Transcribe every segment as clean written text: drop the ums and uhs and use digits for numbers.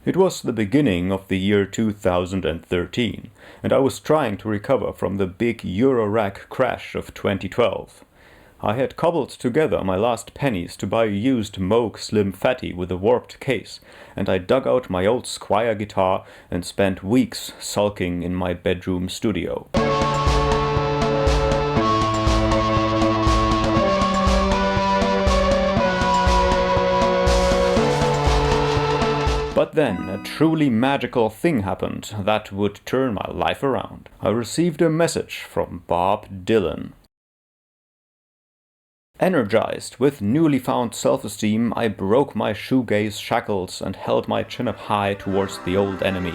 It was the beginning of the year 2013, and I was trying to recover from the big Eurorack crash of 2012. I had cobbled together my last pennies to buy a used Moog Sub Phatty with a warped case, and I dug out my old Squier guitar and spent weeks sulking in my bedroom studio. But then a truly magical thing happened that would turn my life around. I received a message from Bob Dylan. Energized with newly found self-esteem, I broke my shoegaze shackles and held my chin up high towards the old enemy.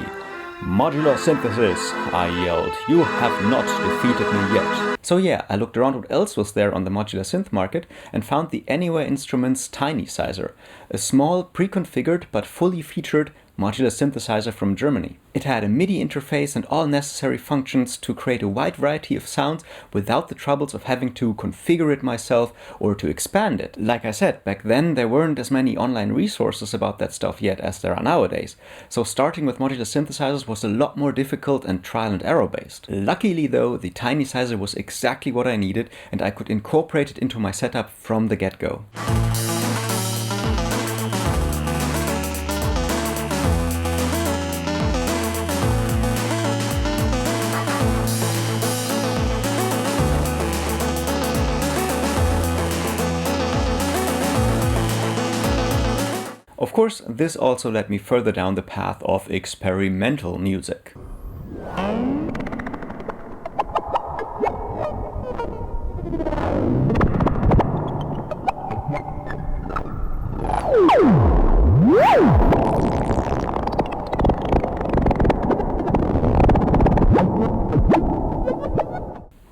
"Modular synthesis," I yelled, "you have not defeated me yet." So yeah, I looked around what else was there on the modular synth market and found the Anywhere Instruments Tinysizer, a small, pre-configured but fully featured modular synthesizer from Germany. It had a MIDI interface and all necessary functions to create a wide variety of sounds without the troubles of having to configure it myself or to expand it. Like I said, back then there weren't as many online resources about that stuff yet as there are nowadays, so starting with modular synthesizers was a lot more difficult and trial and error based. Luckily though, the Tinysizer was exactly what I needed and I could incorporate it into my setup from the get-go. Of course, this also led me further down the path of experimental music.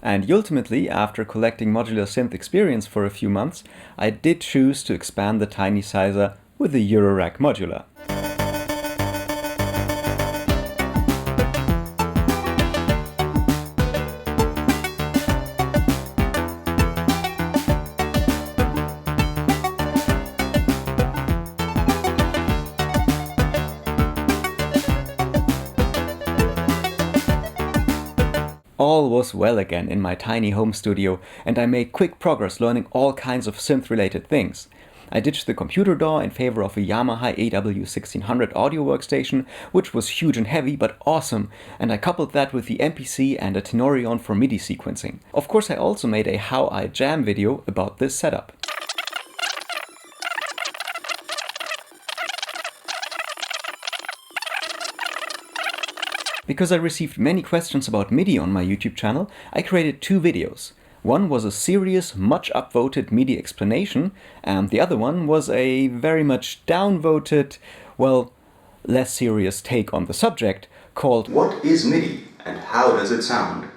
And ultimately, after collecting modular synth experience for a few months, I did choose to expand the Tinysizer with the Eurorack modular. All was well again in my tiny home studio, and I made quick progress learning all kinds of synth-related things. I ditched the computer DAW in favor of a Yamaha AW1600 audio workstation, which was huge and heavy but awesome, and I coupled that with the MPC and a Tenori-On for MIDI sequencing. Of course, I also made a HOWIJAM video about this setup. Because I received many questions about MIDI on my YouTube channel, I created two videos. One was a serious, much upvoted MIDI explanation, and the other one was a very much downvoted, well, less serious take on the subject called "What is MIDI and how does it sound?"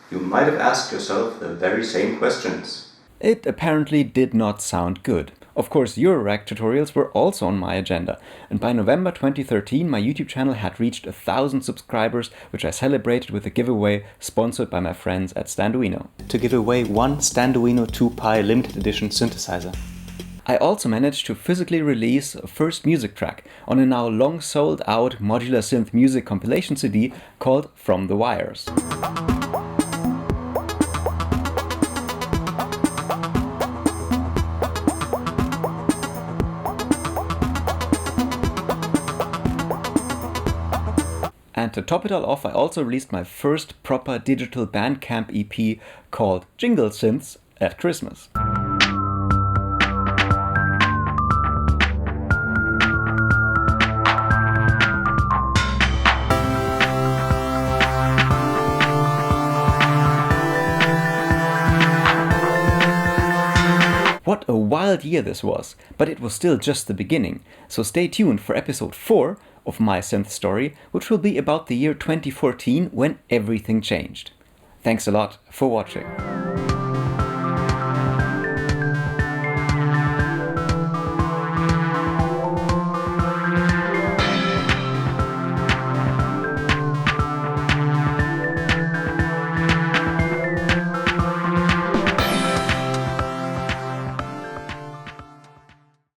You might have asked yourself the very same questions. It apparently did not sound good. Of course, Eurorack tutorials were also on my agenda, and by November 2013 my YouTube channel had reached 1,000 subscribers, which I celebrated with a giveaway sponsored by my friends at Standuino, to give away one Standuino 2Pi limited edition synthesizer. I also managed to physically release a first music track on a now long sold out modular synth music compilation CD called From the Wires. And to top it all off, I also released my first proper digital Bandcamp EP called Jingle Synths at Christmas. What a wild year this was, but it was still just the beginning, so stay tuned for episode 4 of my synth story, which will be about the year 2014 when everything changed. Thanks a lot for watching.